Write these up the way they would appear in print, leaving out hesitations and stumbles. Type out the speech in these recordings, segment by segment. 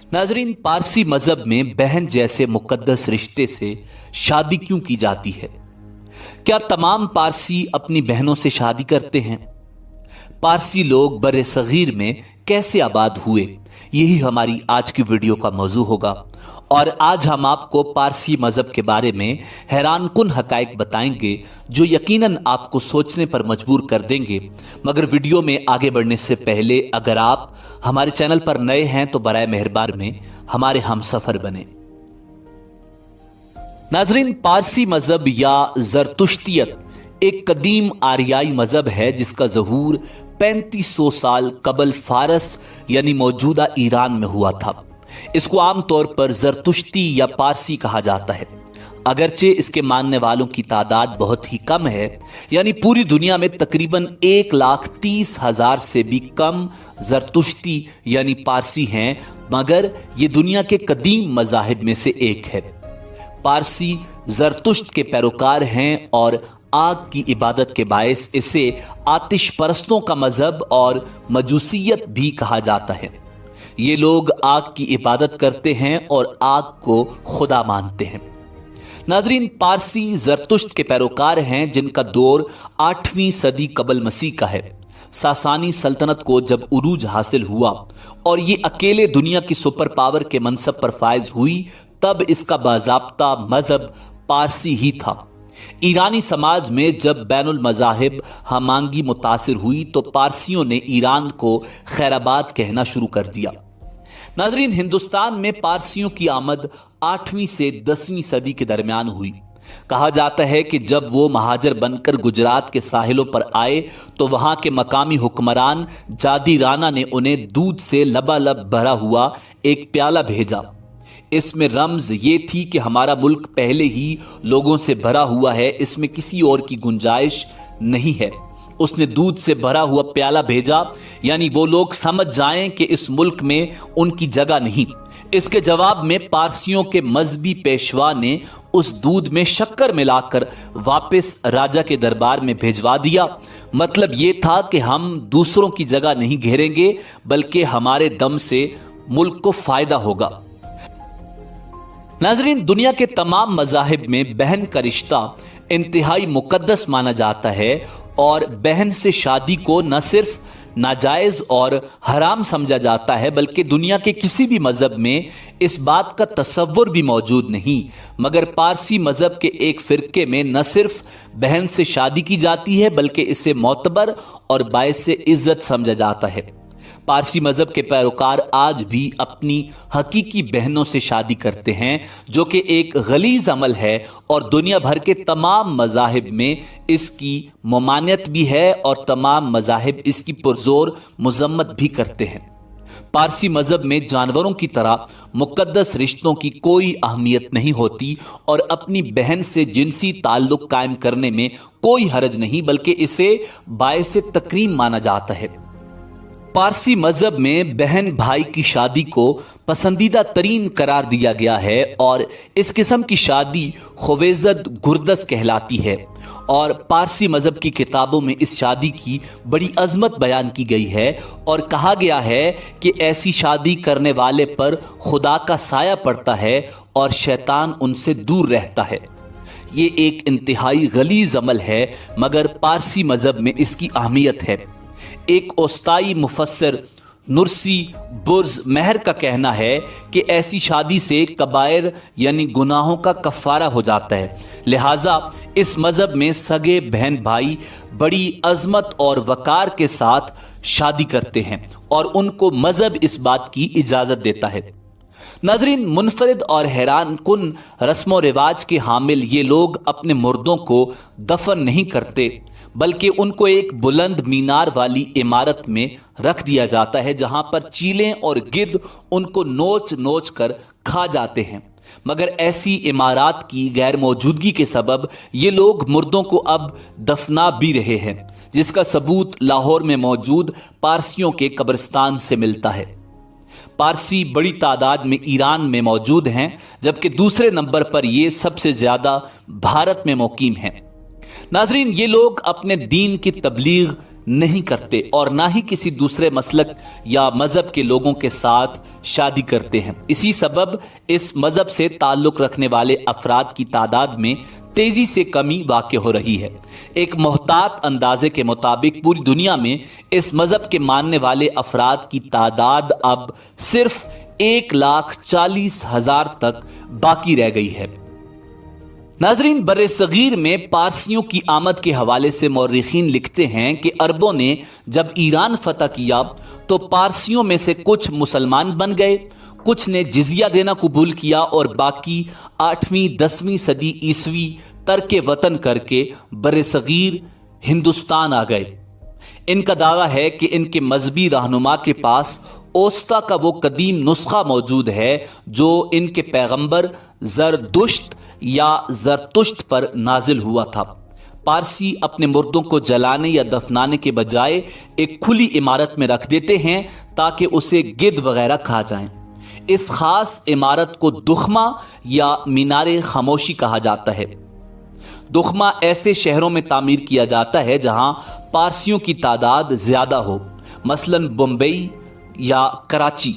नाजरीन, पारसी मजहब में बहन जैसे मुकद्दस रिश्ते से शादी क्यों की जाती है? क्या तमाम पारसी अपनी बहनों से शादी करते हैं? पारसी लोग बरे सगीर में कैसे आबाद हुए, यही हमारी आज की वीडियो का मौजू होगा। और आज हम आपको पारसी मजहब के बारे में हैरानकुन हकायक बताएंगे जो यकीनन आपको सोचने पर मजबूर कर देंगे। मगर वीडियो में आगे बढ़ने से पहले अगर आप हमारे चैनल पर नए हैं तो बराए मेहरबान में हमारे हमसफर बने। नाजरीन, पारसी मजहब या जरतुश्तियत एक कदीम आरियाई मजहब है जिसका ज़हूर 3500 साल कबल फारस यानी मौजूदा ईरान में हुआ था। इसको आमतौर पर जरतुश्ती या पारसी कहा जाता है, अगरचे इसके मानने वालों की तादाद बहुत ही कम है। यानी पूरी दुनिया में तकरीबन 1,30,000 से भी कम जरतुश्ती यानी पारसी हैं, मगर ये दुनिया के कदीम मजाहिब में से एक है। पारसी जरतुश्त के पैरोकार हैं और आग की इबादत के बायस इसे आतिश परस्तों का मजहब और मजूसियत भी कहा जाता है। ये लोग आग की इबादत करते हैं और आग को खुदा मानते हैं। नाजरीन, पारसी जरतुश्त के पैरोकार हैं जिनका दौर 8वीं सदी कबल मसीह का है। सासानी सल्तनत को जब उरूज हासिल हुआ और ये अकेले दुनिया की सुपर पावर के मनसब पर फायज हुई, तब इसका बाज़ाब्ता मजहब पारसी ही था। ईरानी समाज में जब बैनुल मजाहिब हमांगी मुतासिर हुई तो पारसियों ने ईरान को खैराबाद कहना शुरू कर दिया। नाजरीन, हिंदुस्तान में पारसियों की आमद 8वीं से 10वीं सदी के दरमियान हुई। कहा जाता है कि जब वो महाजर बनकर गुजरात के साहिलों पर आए तो वहां के मकामी हुक्मरान जादी राना ने उन्हें दूध से लबालब भरा हुआ एक प्याला भेजा। इसमें रमज ये थी कि हमारा मुल्क पहले ही लोगों से भरा हुआ है, इसमें किसी और की गुंजाइश नहीं है। उसने दूध से भरा हुआ प्याला भेजा, यानी वो लोग समझ जाएं कि इस मुल्क में उनकी जगह नहीं। इसके जवाब में पारसियों के मजहबी पेशवा ने उस दूध में शक्कर मिलाकर वापस राजा के दरबार में भेजवा दिया। मतलब ये था कि हम दूसरों की जगह नहीं घेरेंगे, बल्कि हमारे दम से मुल्क को फायदा होगा। नाजरीन, दुनिया के तमाम मजाहिब में बहन का रिश्ता इंतहाई मुकद्दस माना जाता है और बहन से शादी को न सिर्फ नाजायज और हराम समझा जाता है, बल्कि दुनिया के किसी भी मजहब में इस बात का तसव्वुर भी मौजूद नहीं। मगर पारसी मजहब के एक फिरके में न सिर्फ बहन से शादी की जाती है, बल्कि इसे मोतबर और बायस इज्जत समझा जाता है। पारसी मजहब के पैरोकार आज भी अपनी हकीकी बहनों से शादी करते हैं, जो कि एक गलीज अमल है और दुनिया भर के तमाम मजाहिब में इसकी ममानियत भी है और तमाम मजाहिब इसकी पुरजोर मजम्मत भी करते हैं। पारसी मजहब में जानवरों की तरह मुकद्दस रिश्तों की कोई अहमियत नहीं होती और अपनी बहन से जिनसी ताल्लुक कायम करने में कोई हरज नहीं, बल्कि इसे बायस तकरीम माना जाता है। पारसी मजहब में बहन भाई की शादी को पसंदीदा तरीन करार दिया गया है और इस किस्म की शादी खुवेज़त गुरदस कहलाती है। और पारसी मजहब की किताबों में इस शादी की बड़ी अजमत बयान की गई है और कहा गया है कि ऐसी शादी करने वाले पर खुदा का साया पड़ता है और शैतान उनसे दूर रहता है। ये एक इंतहाई गलीज अमल है, मगर पारसी मजहब में इसकी अहमियत है। एक ओस्ताई मुफस्सिर नुरसी बुर्ज महर का कहना है कि ऐसी शादी से कबायर यानी गुनाहों का कफारा हो जाता है। लिहाजा इस मजहब में सगे बहन भाई बड़ी अजमत और वकार के साथ शादी करते हैं और उनको मजहब इस बात की इजाजत देता है। नाजरीन, मुनफरिद और हैरान कुन रस्मों रिवाज के हामिल ये लोग अपने मुर्दों को दफन नहीं करते, बल्कि उनको एक बुलंद मीनार वाली इमारत में रख दिया जाता है, जहां पर चीलें और गिद्ध उनको नोच नोच कर खा जाते हैं। मगर ऐसी इमारत की गैर मौजूदगी के सबब ये लोग मुर्दों को अब दफना भी रहे हैं, जिसका सबूत लाहौर में मौजूद पारसियों के कब्रिस्तान से मिलता है। पारसी बड़ी तादाद में ईरान में मौजूद हैं, जबकि दूसरे नंबर पर ये सबसे ज्यादा भारत में मुकीम हैं। नाजरीन, ये लोग अपने दीन की तबलीग نہیں کرتے اور نہ ہی کسی دوسرے مسلک یا مذہب کے لوگوں کے ساتھ شادی کرتے ہیں۔ اسی سبب اس مذہب سے تعلق رکھنے والے افراد کی تعداد میں تیزی سے کمی واقع ہو رہی ہے۔ ایک محتاط اندازے کے مطابق پوری دنیا میں اس مذہب کے ماننے والے افراد کی تعداد اب صرف 1,40,000 تک باقی رہ گئی ہے۔ ناظرین، بر صغیر میں پارسیوں کی آمد کے حوالے سے مورخین لکھتے ہیں کہ عربوں نے جب ایران فتح کیا تو پارسیوں میں سے کچھ مسلمان بن گئے، کچھ نے جزیہ دینا قبول کیا اور باقی 8ویں-10ویں صدی عیسوی ترک وطن کر کے بر صغیر ہندوستان آ گئے۔ ان کا دعویٰ ہے کہ ان کے مذہبی رہنما کے پاس اوستا کا وہ قدیم نسخہ موجود ہے جو ان کے پیغمبر زردشت یا زرتشت پر نازل ہوا تھا۔ پارسی اپنے مردوں کو جلانے یا دفنانے کے بجائے ایک کھلی عمارت میں رکھ دیتے ہیں تاکہ اسے گدھ وغیرہ کھا جائیں۔ اس خاص عمارت کو دخمہ یا مینار خاموشی کہا جاتا ہے۔ دخمہ ایسے شہروں میں تعمیر کیا جاتا ہے جہاں پارسیوں کی تعداد زیادہ ہو، مثلاً بمبئی یا کراچی۔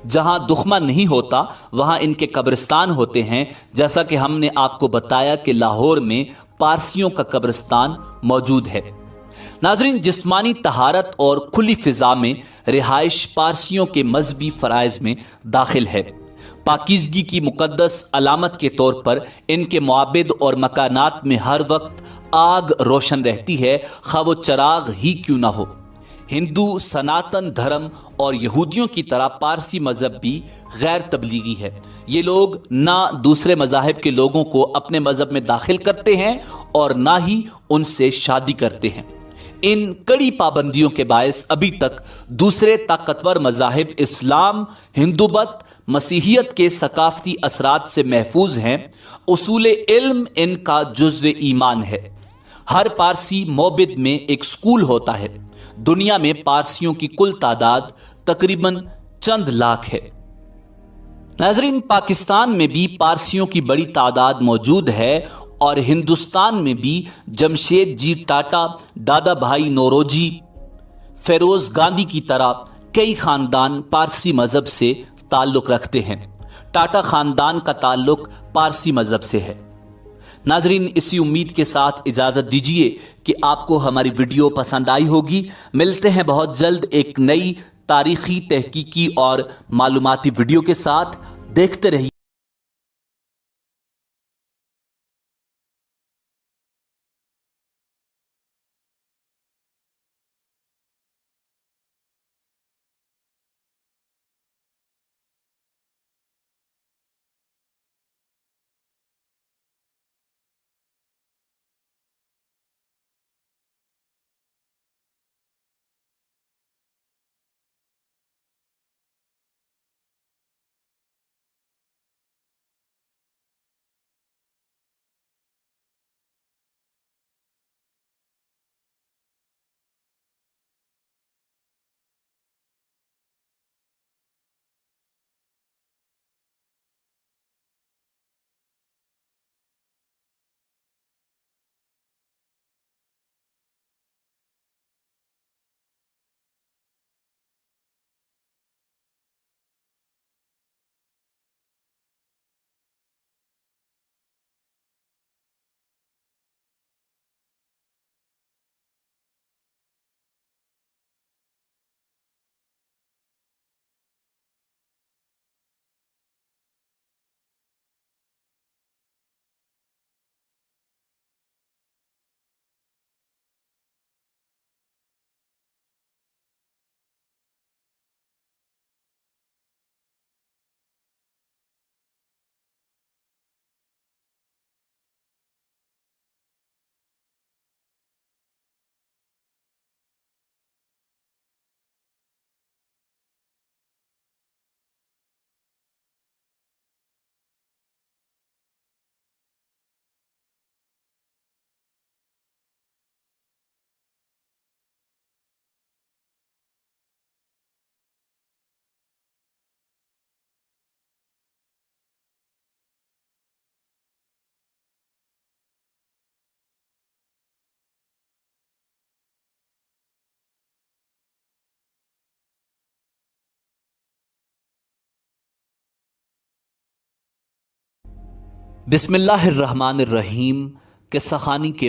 جہاں دخمہ نہیں ہوتا وہاں ان کے قبرستان ہوتے ہیں، جیسا کہ ہم نے آپ کو بتایا کہ لاہور میں پارسیوں کا قبرستان موجود ہے۔ ناظرین، جسمانی طہارت اور کھلی فضا میں رہائش پارسیوں کے مذہبی فرائض میں داخل ہے۔ پاکیزگی کی مقدس علامت کے طور پر ان کے معابد اور مکانات میں ہر وقت آگ روشن رہتی ہے، خواہ وہ چراغ ہی کیوں نہ ہو۔ ہندو سناتن دھرم اور یہودیوں کی طرح پارسی مذہب بھی غیر تبلیغی ہے۔ یہ لوگ نہ دوسرے مذاہب کے لوگوں کو اپنے مذہب میں داخل کرتے ہیں اور نہ ہی ان سے شادی کرتے ہیں۔ ان کڑی پابندیوں کے باعث ابھی تک دوسرے طاقتور مذاہب اسلام، ہندو مت، مسیحیت کے ثقافتی اثرات سے محفوظ ہیں۔ اصول علم ان کا جزو ایمان ہے۔ ہر پارسی موبد میں ایک سکول ہوتا ہے۔ دنیا میں پارسیوں کی کل تعداد تقریباً چند لاکھ ہے۔ ناظرین، پاکستان میں بھی پارسیوں کی بڑی تعداد موجود ہے اور ہندوستان میں بھی جمشید جی ٹاٹا، دادا بھائی نوروجی، فیروز گاندھی کی طرح کئی خاندان پارسی مذہب سے تعلق رکھتے ہیں۔ ٹاٹا خاندان کا تعلق پارسی مذہب سے ہے۔ ناظرین، اسی امید کے ساتھ اجازت دیجیے کہ آپ کو ہماری ویڈیو پسند آئی ہوگی۔ ملتے ہیں بہت جلد ایک نئی تاریخی، تحقیقی اور معلوماتی ویڈیو کے ساتھ۔ دیکھتے رہیے बिस्मिल्लाहिर्रहमानिर्रहीम। किस्सा खानी के